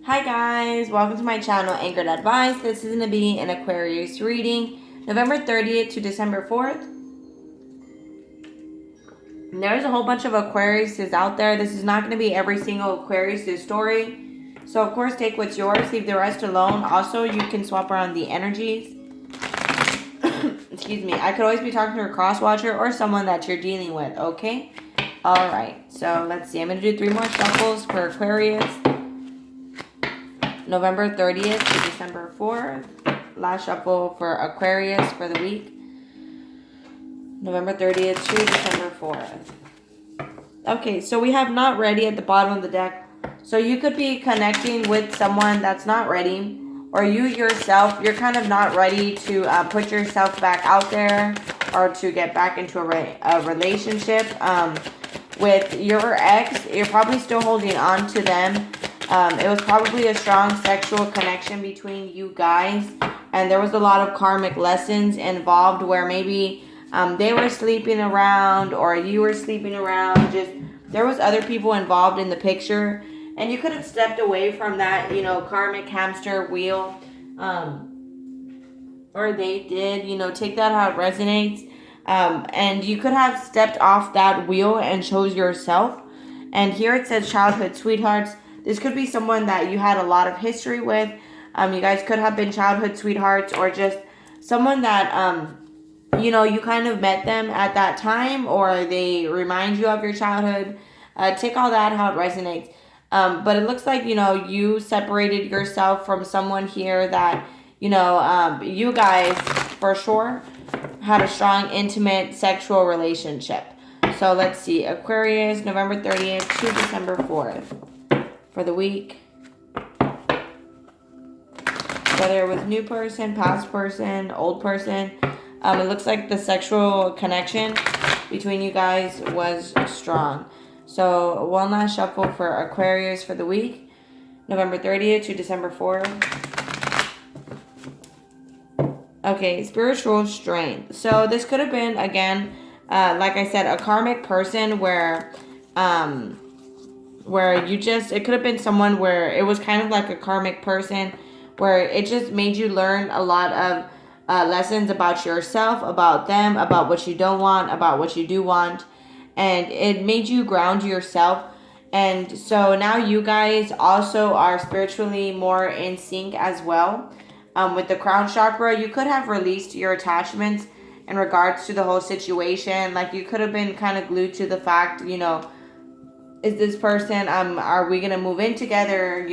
Hi guys, welcome to my channel, Anchored Advice. This is going to be an Aquarius reading, November 30th to December 4th. And there's a whole bunch of Aquariuses out there. This is not going to be every single Aquarius' story. So of course, take what's yours, leave the rest alone. Also, you can swap around the energies. Excuse me. I could always be talking to a cross-watcher or someone that you're dealing with, okay? Alright, so let's see. I'm going to do 3 more shuffles for Aquarius. November 30th to December 4th. Last shuffle for Aquarius for the week. November 30th to December 4th. Okay, so we have not ready at the bottom of the deck. So you could be connecting with someone that's not ready. Or you yourself, you're kind of not ready to put yourself back out there. Or to get back into a relationship with your ex. You're probably still holding on to them. It was probably a strong sexual connection between you guys. And there was a lot of karmic lessons involved where maybe they were sleeping around or you were sleeping around. Just there was other people involved in the picture. And you could have stepped away from that, karmic hamster wheel. Or they did, take that how it resonates. And you could have stepped off that wheel and chose yourself. And here it says childhood sweethearts. This could be someone that you had a lot of history with. You guys could have been childhood sweethearts or just someone that, you kind of met them at that time or they remind you of your childhood. Take all that how it resonates. But it looks like, you separated yourself from someone here that, you guys for sure had a strong, intimate, sexual relationship. So let's see. Aquarius, November 30th to December 4th. For the week, whether it was new person, past person, old person, it looks like the sexual connection between you guys was strong. So one last shuffle for Aquarius for the week, November 30th to December 4th. Okay, spiritual strength. So this could have been, again, like I said, a karmic person where it could have been someone where it was kind of like a karmic person where it just made you learn a lot of lessons about yourself, about them, about what you don't want, about what you do want. And it made you ground yourself. And so now you guys also are spiritually more in sync as well. With the crown chakra, you could have released your attachments in regards to the whole situation. Like you could have been kind of glued to the fact, is this person, are we going to move in together?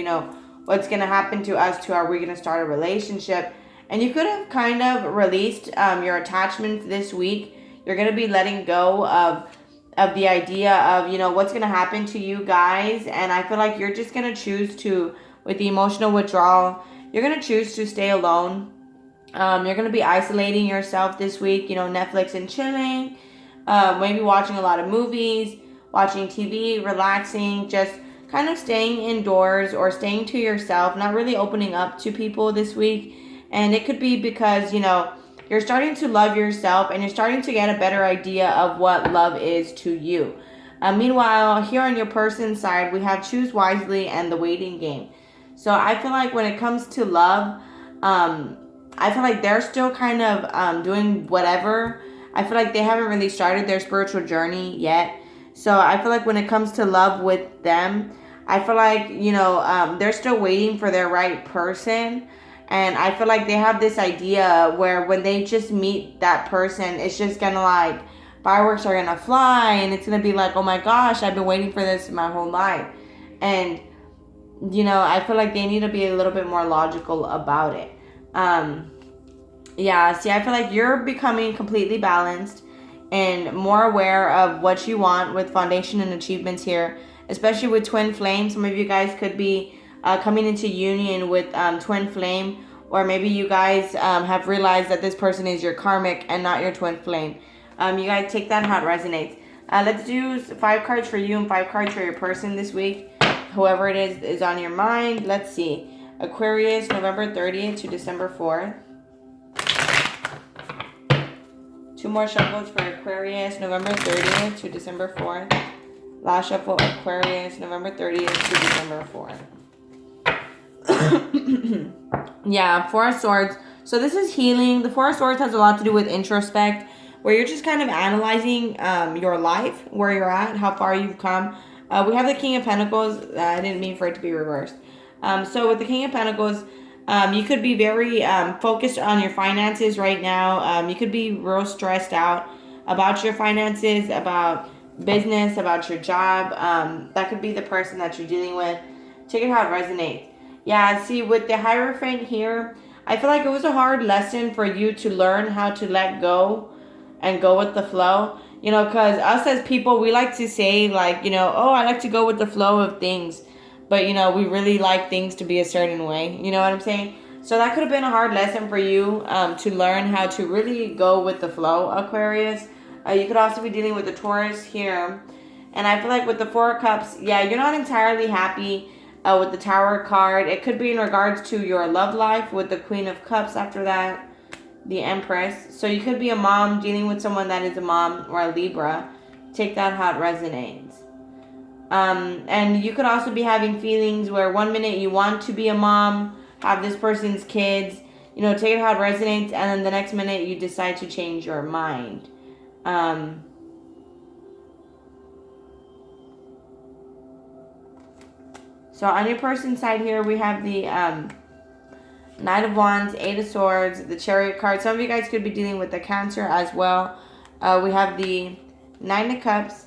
What's going to happen to us two? Are we going to start a relationship? And you could have kind of released your attachments this week. You're going to be letting go of the idea of, what's going to happen to you guys. And I feel like you're just going to choose to, with the emotional withdrawal, you're going to choose to stay alone. You're going to be isolating yourself this week, Netflix and chilling, maybe watching a lot of movies, watching TV, relaxing, just kind of staying indoors or staying to yourself, not really opening up to people this week. And it could be because, you're starting to love yourself and you're starting to get a better idea of what love is to you. Meanwhile, here on your person's side, we have choose wisely and the waiting game. So I feel like when it comes to love, I feel like they're still kind of doing whatever. I feel like they haven't really started their spiritual journey yet. So I feel like when it comes to love with them, I feel like, they're still waiting for their right person. And I feel like they have this idea where when they just meet that person, it's just going to like, fireworks are going to fly. And it's going to be like, oh my gosh, I've been waiting for this my whole life. And, I feel like they need to be a little bit more logical about it. I feel like you're becoming completely balanced and more aware of what you want with foundation and achievements here, especially with twin flame. Some of you guys could be coming into union with twin flame, or maybe you guys have realized that this person is your karmic and not your twin flame. You guys take that how it resonates. Let's do 5 cards for you and 5 cards for your person this week. Whoever it is on your mind. Let's see. Aquarius, November 30th to December 4th. 2 more shuffles for Aquarius, November 30th to December 4th. Last shuffle, Aquarius, November 30th to December 4th. Yeah, Four of Swords. So this is healing. The Four of Swords has a lot to do with introspect, where you're just kind of analyzing your life, where you're at, how far you've come. We have the King of Pentacles. I didn't mean for it to be reversed. So with the King of Pentacles, you could be very focused on your finances right now. You could be real stressed out about your finances, about business, about your job. That could be the person that you're dealing with. Check it how it resonates. Yeah, see, with the Hierophant here, I feel like it was a hard lesson for you to learn how to let go and go with the flow. You know, because us as people, we like to say, like, you know, oh, I like to go with the flow of things. But, you know, we really like things to be a certain way. You know what I'm saying? So that could have been a hard lesson for you to learn how to really go with the flow, Aquarius. You could also be dealing with the Taurus here. And I feel like with the Four of Cups, yeah, you're not entirely happy with the Tower card. It could be in regards to your love life with the Queen of Cups after that, the Empress. So you could be a mom dealing with someone that is a mom or a Libra. Take that how it resonates. And you could also be having feelings where 1 minute you want to be a mom, have this person's kids, you know, take it how it resonates, and then the next minute you decide to change your mind. So on your person's side here, we have the Knight of Wands, Eight of Swords, the Chariot card. Some of you guys could be dealing with the Cancer as well. We have the Nine of Cups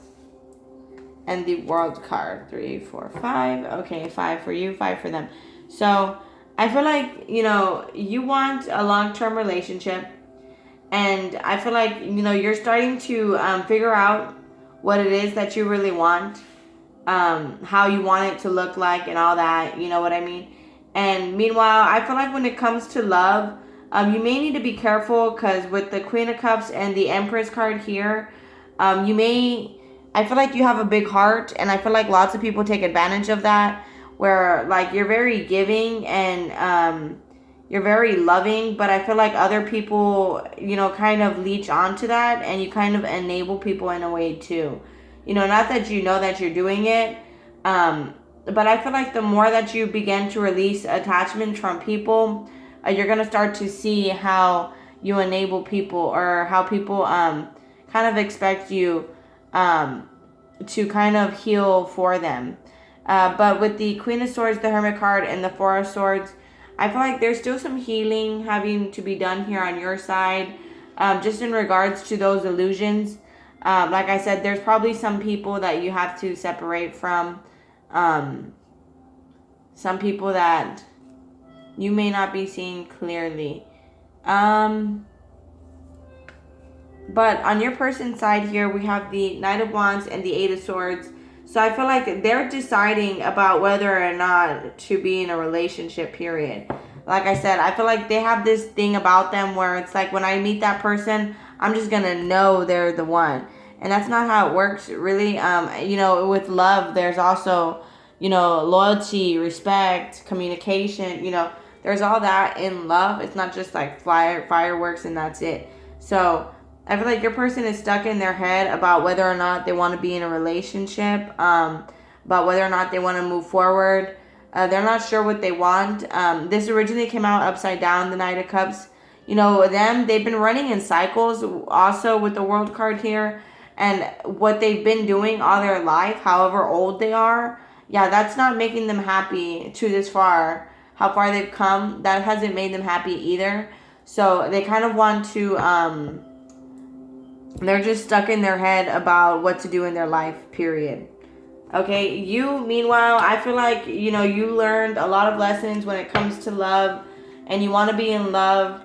and the World card. 3, 4, 5. Okay, 5 for you, 5 for them. So I feel like, you know, you want a long-term relationship. And I feel like, you know, you're starting to figure out what it is that you really want. How you want it to look like and all that. You know what I mean? And meanwhile, I feel like when it comes to love, you may need to be careful because with the Queen of Cups and the Empress card here, I feel like you have a big heart, and I feel like lots of people take advantage of that, where like you're very giving and you're very loving, but I feel like other people, you know, kind of leech onto that, and you kind of enable people in a way too. You know, not that you know that you're doing it, but I feel like the more that you begin to release attachment from people, you're going to start to see how you enable people, or how people kind of expect you to kind of heal for them. But with the Queen of Swords, the Hermit card, and the Four of Swords, I feel like there's still some healing having to be done here on your side, just in regards to those illusions. Like I said, there's probably some people that you have to separate from. Some people that you may not be seeing clearly. But on your person's side here, we have the Knight of Wands and the Eight of Swords. So I feel like they're deciding about whether or not to be in a relationship, period. Like I said, I feel like they have this thing about them where it's like when I meet that person, I'm just going to know they're the one. And that's not how it works, really. You know, with love, there's also, you know, loyalty, respect, communication. You know, there's all that in love. It's not just like fireworks and that's it. So I feel like your person is stuck in their head about whether or not they want to be in a relationship, about whether or not they want to move forward. They're not sure what they want. This originally came out upside down, the Knight of Cups. You know, they've been running in cycles also with the World card here. And what they've been doing all their life, however old they are, yeah, that's not making them happy to this far. How far they've come, that hasn't made them happy either. So they kind of want to, they're just stuck in their head about what to do in their life, period. Okay, you, meanwhile, I feel like, you know, you learned a lot of lessons when it comes to love, and you want to be in love,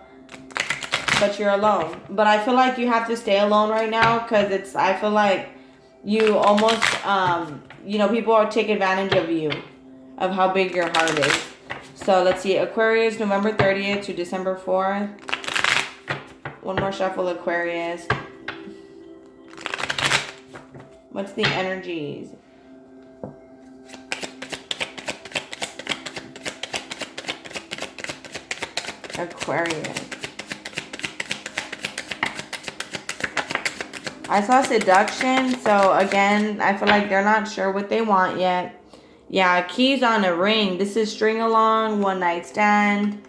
but you're alone. But I feel like you have to stay alone right now, because I feel like you almost, you know, people are taking advantage of you, of how big your heart is. So let's see, Aquarius, November 30th to December 4th. One more shuffle, Aquarius. What's the energies? Aquarius. I saw seduction, so again, I feel like they're not sure what they want yet. Yeah, keys on a ring. This is string along, one night stand.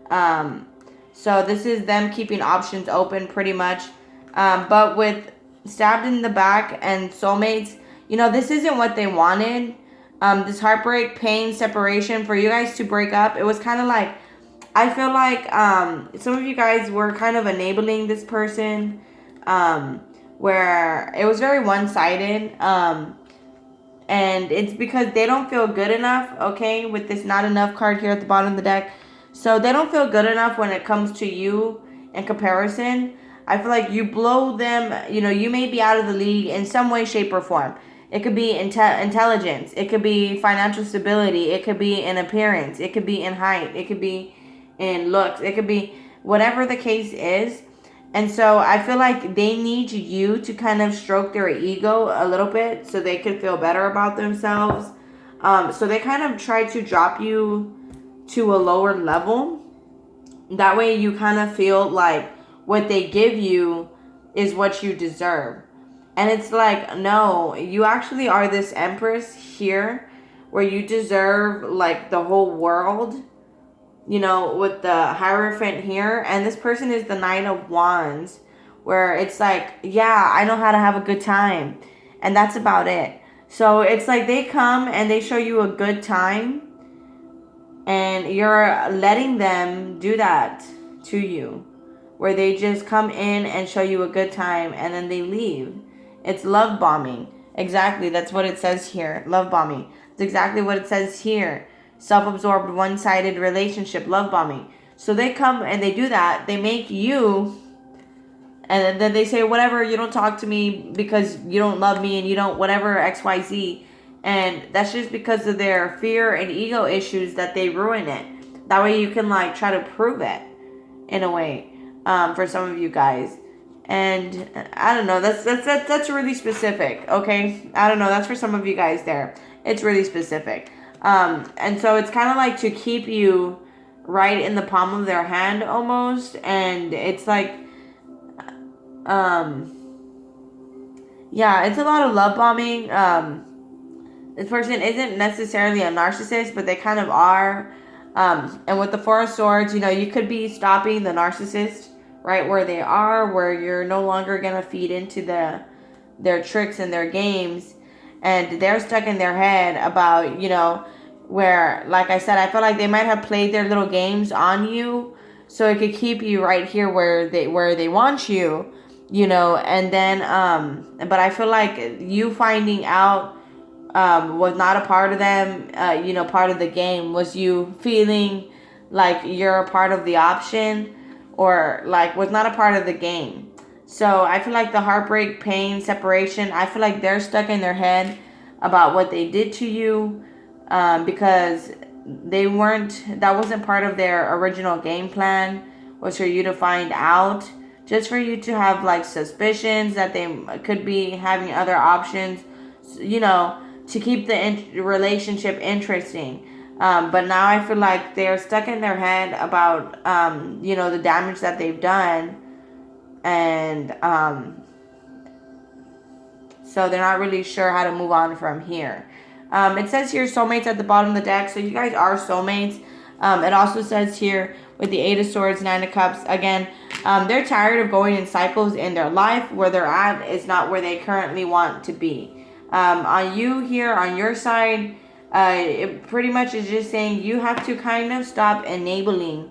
So this is them keeping options open pretty much. But with stabbed in the back and soulmates, this isn't what they wanted. This heartbreak, pain, separation, for you guys to break up, it was kind of like, I feel like some of you guys were kind of enabling this person, where it was very one-sided. And it's because they don't feel good enough, okay, with this not enough card here at the bottom of the deck. So they don't feel good enough when it comes to you in comparison. I feel like you blow them, you may be out of the league in some way, shape, or form. It could be intelligence. It could be financial stability. It could be in appearance. It could be in height. It could be in looks. It could be whatever the case is. And so I feel like they need you to kind of stroke their ego a little bit so they can feel better about themselves. So they kind of try to drop you to a lower level. That way you kind of feel like what they give you is what you deserve. And it's like, no, you actually are this empress here where you deserve like the whole world. With the Hierophant here. And this person is the Knight of Wands, where it's like, yeah, I know how to have a good time. And that's about it. So it's like they come and they show you a good time. And you're letting them do that to you. Where they just come in and show you a good time and then they leave. It's love bombing. Exactly, that's what it says here. Love bombing. It's exactly what it says here. Self-absorbed, one-sided relationship, love bombing. So they come and they do that. They make you, and then they say, whatever, you don't talk to me because you don't love me and you don't whatever, XYZ. And that's just because of their fear and ego issues that they ruin it. That way you can like try to prove it in a way, for some of you guys. And I don't know, that's really specific, okay? I don't know, that's for some of you guys there. It's really specific. And so it's kind of like to keep you right in the palm of their hand almost. And it's like, yeah, it's a lot of love bombing. This person isn't necessarily a narcissist, but they kind of are. And with the Four of Swords, you could be stopping the narcissist right where they are, where you're no longer going to feed into their tricks and their games. And they're stuck in their head about, where, like I said, I feel like they might have played their little games on you so it could keep you right here where they want you, and then, but I feel like you finding out was not a part of them, part of the game, was you feeling like you're a part of the option or like was not a part of the game. So I feel like the heartbreak, pain, separation, I feel like they're stuck in their head about what they did to you, because that wasn't part of their original game plan, was for you to find out, just for you to have like suspicions that they could be having other options, to keep the relationship interesting. But now I feel like they're stuck in their head about, the damage that they've done. And so they're not really sure how to move on from here. It says here soulmates at the bottom of the deck. So you guys are soulmates. It also says here with the Eight of Swords, Nine of Cups. Again, they're tired of going in cycles in their life. Where they're at is not where they currently want to be. On you here, on your side, it pretty much is just saying you have to kind of stop enabling.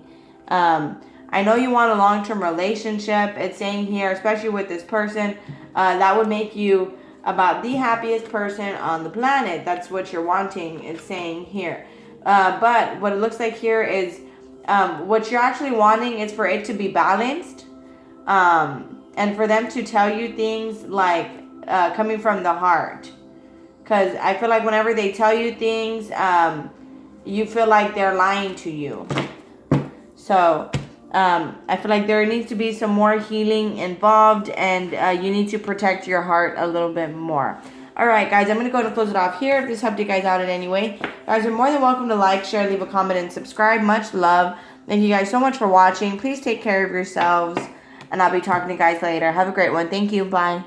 I know you want a long-term relationship. It's saying here, especially with this person, that would make you about the happiest person on the planet. That's what you're wanting, it's saying here. But what it looks like here is what you're actually wanting is for it to be balanced, and for them to tell you things like coming from the heart. Because I feel like whenever they tell you things, you feel like they're lying to you. So I feel like there needs to be some more healing involved, and you need to protect your heart a little bit more. Alright guys, I'm going to go ahead and close it off here. If this helped you guys out in any way, guys, you're more than welcome to like, share, leave a comment, and subscribe. Much love. Thank you guys so much for watching. Please take care of yourselves, and I'll be talking to you guys later. Have a great one. Thank you. Bye.